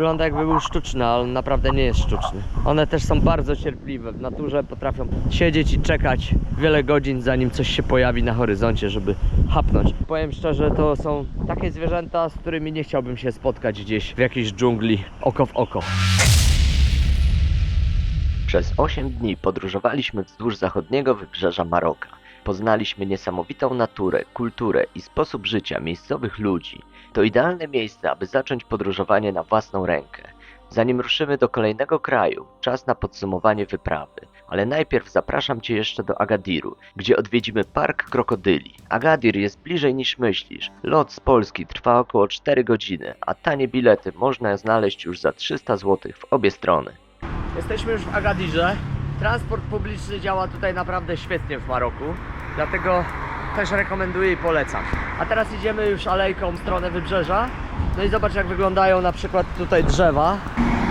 wygląda jakby był sztuczny, ale naprawdę nie jest sztuczny. One też są bardzo cierpliwe. W naturze potrafią siedzieć i czekać wiele godzin, zanim coś się pojawi na horyzoncie, żeby chapnąć. Powiem szczerze, to są takie zwierzęta, z którymi nie chciałbym się spotkać gdzieś w jakiejś dżungli oko w oko. Przez 8 dni podróżowaliśmy wzdłuż zachodniego wybrzeża Maroka. Poznaliśmy niesamowitą naturę, kulturę i sposób życia miejscowych ludzi. To idealne miejsce, aby zacząć podróżowanie na własną rękę. Zanim ruszymy do kolejnego kraju, czas na podsumowanie wyprawy. Ale najpierw zapraszam Cię jeszcze do Agadiru, gdzie odwiedzimy park krokodyli. Agadir jest bliżej niż myślisz. Lot z Polski trwa około 4 godziny, a tanie bilety można znaleźć już za 300 zł w obie strony. Jesteśmy już w Agadirze. Transport publiczny działa tutaj naprawdę świetnie w Maroku, dlatego też rekomenduję i polecam. A teraz idziemy już alejką w stronę wybrzeża. No i zobacz, jak wyglądają na przykład tutaj drzewa.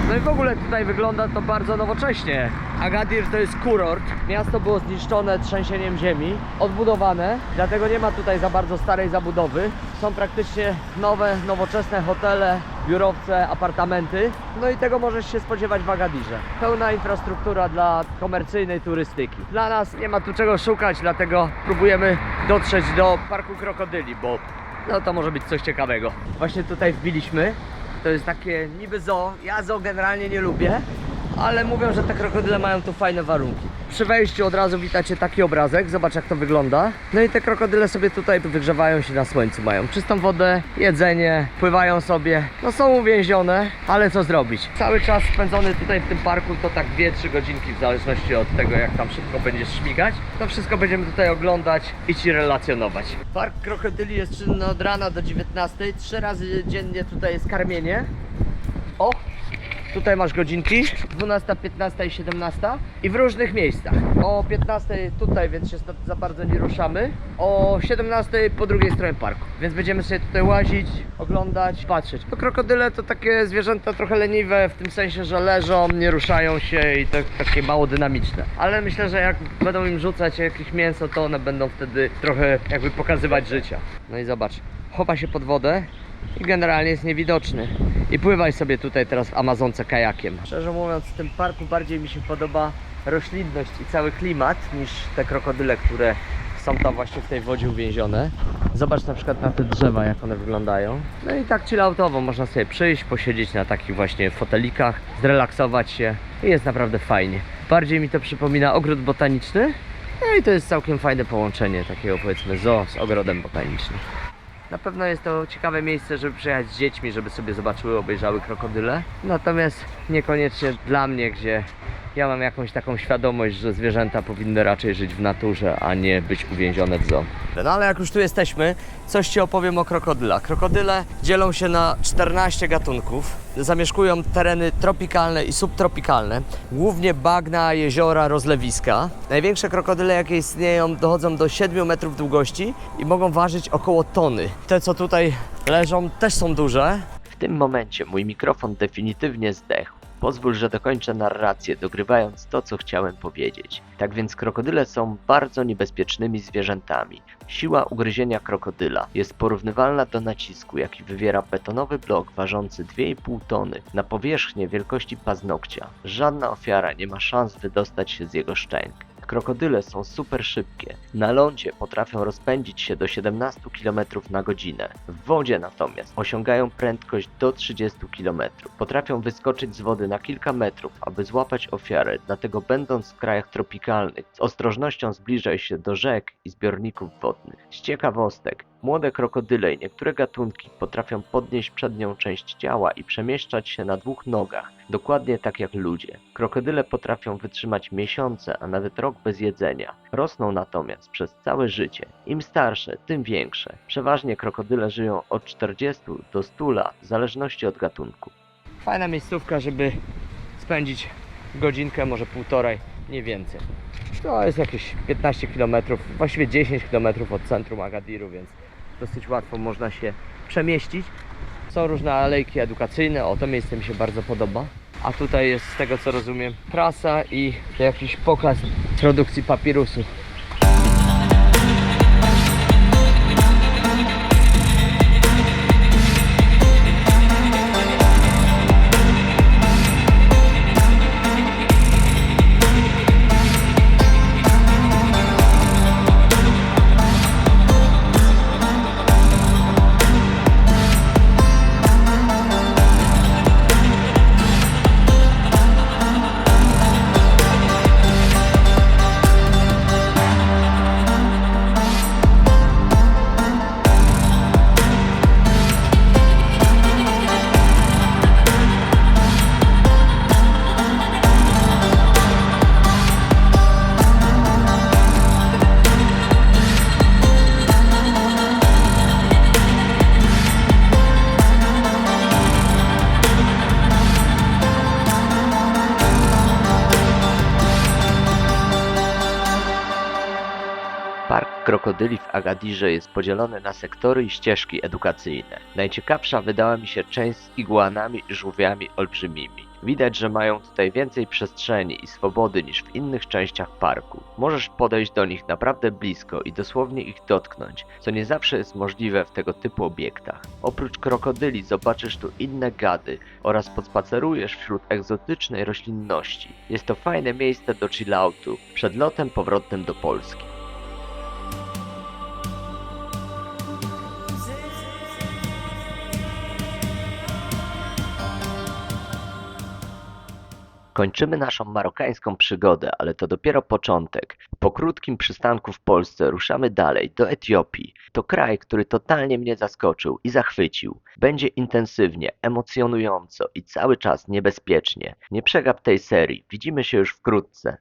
No i w ogóle tutaj wygląda to bardzo nowocześnie. Agadir to jest kurort. Miasto było zniszczone trzęsieniem ziemi, odbudowane, dlatego nie ma tutaj za bardzo starej zabudowy. Są praktycznie nowe, nowoczesne hotele, biurowce, apartamenty. No i tego możesz się spodziewać w Agadirze. Pełna infrastruktura dla komercyjnej turystyki. Dla nas nie ma tu czego szukać, dlatego próbujemy dotrzeć do parku krokodyli, bo no to może być coś ciekawego. Właśnie tutaj wbiliśmy. To jest takie niby zoo. Ja zoo generalnie nie lubię, ale mówią, że te krokodyle mają tu fajne warunki. Przy wejściu od razu witacie taki obrazek, zobacz, jak to wygląda. No i te krokodyle sobie tutaj wygrzewają się na słońcu, mają czystą wodę, jedzenie, pływają sobie. No są uwięzione, ale co zrobić? Cały czas spędzony tutaj w tym parku to tak 2-3 godzinki, w zależności od tego, jak tam szybko będziesz śmigać. To wszystko będziemy tutaj oglądać i Ci relacjonować. Park krokodyli jest czynny od rana do 19. 3 razy dziennie tutaj jest karmienie. O! Tutaj masz godzinki, 12, 15 i 17 i w różnych miejscach. O 15 tutaj, więc się za bardzo nie ruszamy. O 17 po drugiej stronie parku, więc będziemy sobie tutaj łazić, oglądać, patrzeć. To krokodyle to takie zwierzęta trochę leniwe, w tym sensie, że leżą, nie ruszają się i to takie mało dynamiczne. Ale myślę, że jak będą im rzucać jakieś mięso, to one będą wtedy trochę jakby pokazywać życia. No i zobacz, chowa się pod wodę i generalnie jest niewidoczny. I pływaj sobie tutaj teraz w Amazonce kajakiem. Szczerze mówiąc, w tym parku bardziej mi się podoba roślinność i cały klimat niż te krokodyle, które są tam właśnie w tej wodzie uwięzione. Zobacz na przykład na te drzewa, jak one wyglądają. No i tak chilloutowo można sobie przyjść, posiedzieć na takich właśnie fotelikach, zrelaksować się i jest naprawdę fajnie. Bardziej mi to przypomina ogród botaniczny. No i to jest całkiem fajne połączenie takiego, powiedzmy, zoo z ogrodem botanicznym. Na pewno jest to ciekawe miejsce, żeby przyjechać z dziećmi, żeby sobie zobaczyły, obejrzały krokodyle. Natomiast niekoniecznie dla mnie, gdzie ja mam jakąś taką świadomość, że zwierzęta powinny raczej żyć w naturze, a nie być uwięzione w zoo. No ale jak już tu jesteśmy, coś Ci opowiem o krokodylach. Krokodyle dzielą się na 14 gatunków. Zamieszkują tereny tropikalne i subtropikalne. Głównie bagna, jeziora, rozlewiska. Największe krokodyle, jakie istnieją, dochodzą do 7 metrów długości i mogą ważyć około tony. Te, co tutaj leżą, też są duże. W tym momencie mój mikrofon definitywnie zdechł. Pozwól, że dokończę narrację, dogrywając to, co chciałem powiedzieć. Tak więc krokodyle są bardzo niebezpiecznymi zwierzętami. Siła ugryzienia krokodyla jest porównywalna do nacisku, jaki wywiera betonowy blok ważący 2,5 tony na powierzchnię wielkości paznokcia. Żadna ofiara nie ma szans wydostać się z jego szczęk. Krokodyle są super szybkie. Na lądzie potrafią rozpędzić się do 17 km na godzinę. W wodzie natomiast osiągają prędkość do 30 km. Potrafią wyskoczyć z wody na kilka metrów, aby złapać ofiarę, dlatego będąc w krajach tropikalnych z ostrożnością zbliżaj się do rzek i zbiorników wodnych. Z ciekawostek, młode krokodyle i niektóre gatunki potrafią podnieść przednią część ciała i przemieszczać się na 2 nogach, dokładnie tak jak ludzie. Krokodyle potrafią wytrzymać miesiące, a nawet rok bez jedzenia. Rosną natomiast przez całe życie. Im starsze, tym większe. Przeważnie krokodyle żyją od 40 do 100 lat, w zależności od gatunku. Fajna miejscówka, żeby spędzić godzinkę, może półtorej, nie więcej. To jest jakieś 15 km, właściwie 10 km od centrum Agadiru, więc dosyć łatwo można się przemieścić. Są różne alejki edukacyjne, o to miejsce mi się bardzo podoba. A tutaj jest, z tego co rozumiem, prasa i jakiś pokaz produkcji papirusu. krokodyli w Agadirze jest podzielone na sektory i ścieżki edukacyjne. Najciekawsza wydała mi się część z iguanami i żółwiami olbrzymimi. Widać, że mają tutaj więcej przestrzeni i swobody niż w innych częściach parku. Możesz podejść do nich naprawdę blisko i dosłownie ich dotknąć, co nie zawsze jest możliwe w tego typu obiektach. Oprócz krokodyli zobaczysz tu inne gady oraz podspacerujesz wśród egzotycznej roślinności. Jest to fajne miejsce do chilloutu przed lotem powrotnym do Polski. Kończymy naszą marokańską przygodę, ale to dopiero początek. Po krótkim przystanku w Polsce ruszamy dalej do Etiopii. To kraj, który totalnie mnie zaskoczył i zachwycił. Będzie intensywnie, emocjonująco i cały czas niebezpiecznie. Nie przegap tej serii. Widzimy się już wkrótce.